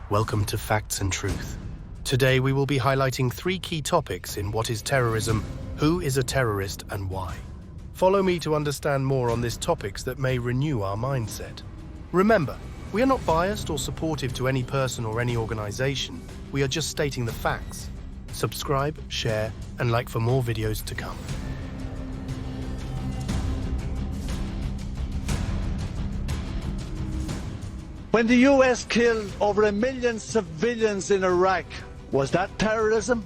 Welcome to Facts and Truth. Today we will be highlighting three key topics in what is terrorism, who is a terrorist, and why. Follow me to understand more on these topics that may renew our mindset. Remember, we are not biased or supportive to any person or any organization. We are just stating the facts. Subscribe, share, and like for more videos to come. When the US killed over 1 million civilians in Iraq, was that terrorism?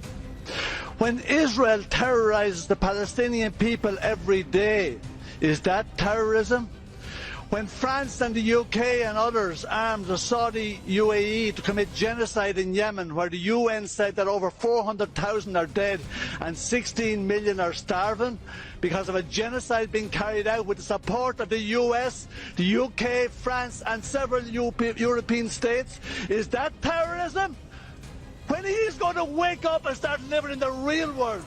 When Israel terrorizes the Palestinian people every day, is that terrorism? When France and the UK and others armed the Saudi UAE to commit genocide in Yemen, where the UN said that over 400,000 are dead and 16 million are starving because of a genocide being carried out with the support of the US, the UK, France and several European states, is that terrorism? When he's going to wake up and start living in the real world?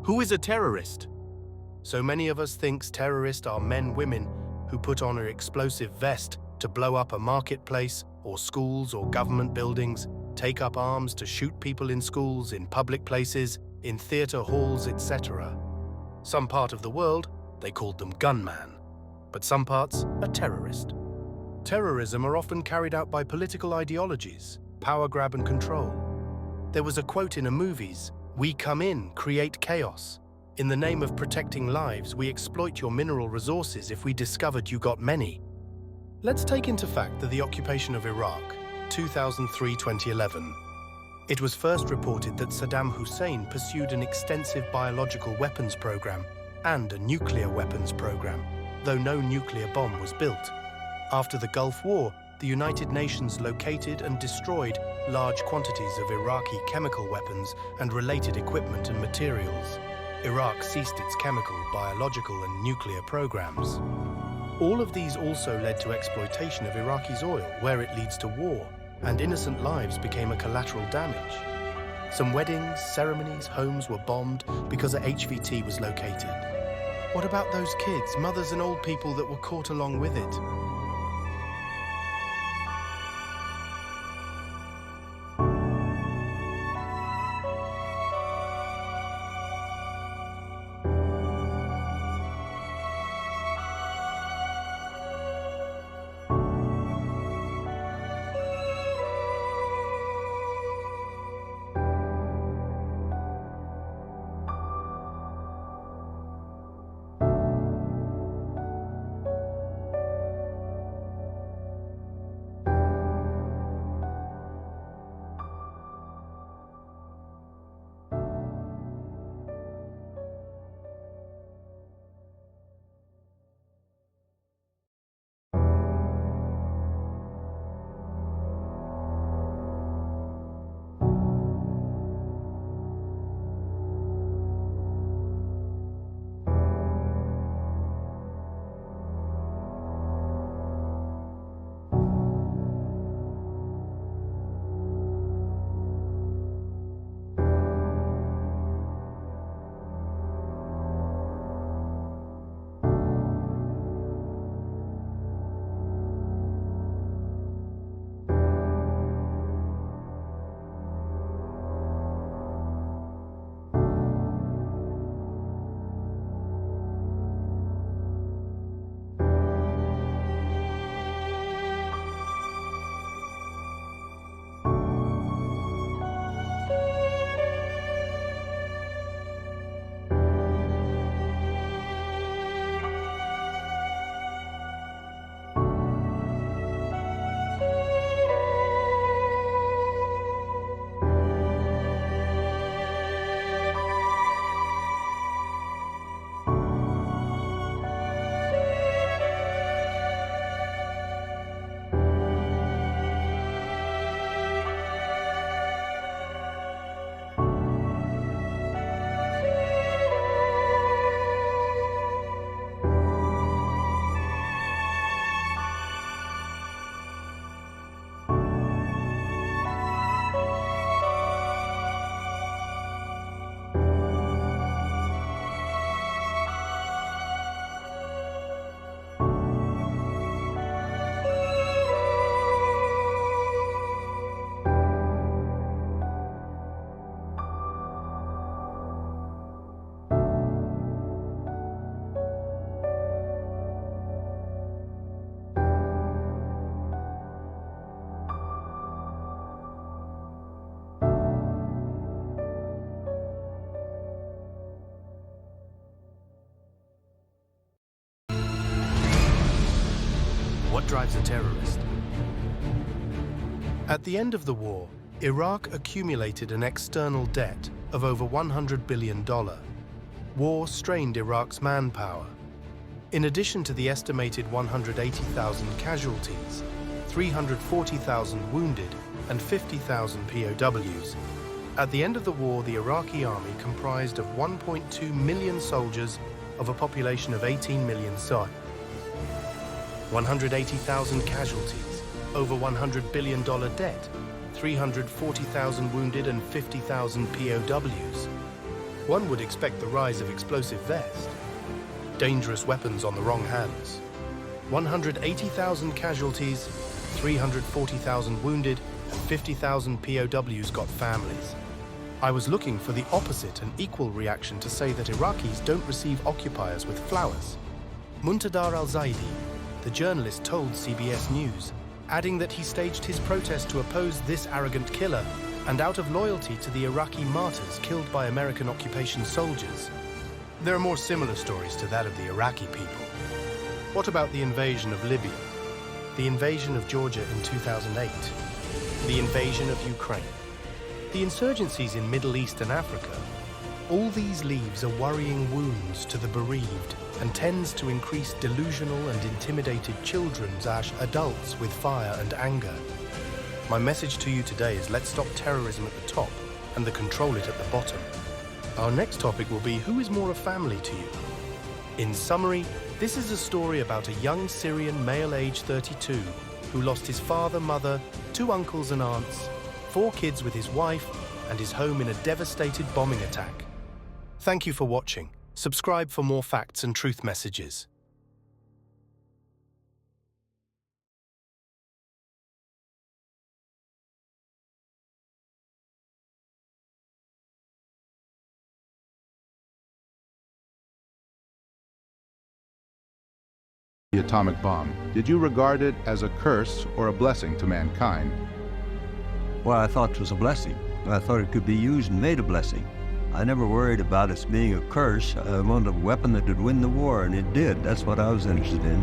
Who is a terrorist? So many of us think terrorists are men, women who put on an explosive vest to blow up a marketplace or schools or government buildings, take up arms to shoot people in schools, in public places, in theater halls, etc. Some part of the world, they called them gunman, but some parts, a terrorist. Terrorism are often carried out by political ideologies, power grab and control. There was a quote in a movies, "We come in, create chaos. In the name of protecting lives, we exploit your mineral resources if we discovered you got many." Let's take into fact that the occupation of Iraq, 2003-2011. It was first reported that Saddam Hussein pursued an extensive biological weapons program and a nuclear weapons program, though no nuclear bomb was built. After the Gulf War, the United Nations located and destroyed large quantities of Iraqi chemical weapons and related equipment and materials. Iraq ceased its chemical, biological and nuclear programs. All of these also led to exploitation of Iraqi's oil, where it leads to war, and innocent lives became a collateral damage. Some weddings, ceremonies, homes were bombed because a HVT was located. What about those kids, mothers and old people that were caught along with it? drives a terrorist? At the end of the war, Iraq accumulated an external debt of over $100 billion. War strained Iraq's manpower. In addition to the estimated 180,000 casualties, 340,000 wounded, and 50,000 POWs, at the end of the war, the Iraqi army comprised of 1.2 million soldiers of a population of 18 million Saudi. 180,000 casualties, over $100 billion debt, 340,000 wounded and 50,000 POWs. One would expect the rise of explosive vest. Dangerous weapons on the wrong hands. 180,000 casualties, 340,000 wounded, and 50,000 POWs got families. I was looking for the opposite and equal reaction to say that Iraqis don't receive occupiers with flowers. Muntadar al-Zaidi, the journalist, told CBS News, adding that he staged his protest to oppose this arrogant killer and out of loyalty to the Iraqi martyrs killed by American occupation soldiers. There are more similar stories to that of the Iraqi people. What about the invasion of Libya? The invasion of Georgia in 2008? The invasion of Ukraine? The insurgencies in Middle East and Africa? All these leaves are worrying wounds to the bereaved and tends to increase delusional and intimidated children's adults with fire and anger. My message to you today is let's stop terrorism at the top and control it at the bottom. Our next topic will be who is more a family to you? In summary, this is a story about a young Syrian male aged 32 who lost his father, mother, 2 uncles and aunts, 4 kids with his wife, and his home in a devastated bombing attack. Thank you for watching. Subscribe for more facts and truth messages. The atomic bomb, did you regard it as a curse or a blessing to mankind? Well, I thought it was a blessing. I thought it could be used and made a blessing. I never worried about it being a curse. I wanted a weapon that would win the war, and it did. That's what I was interested in.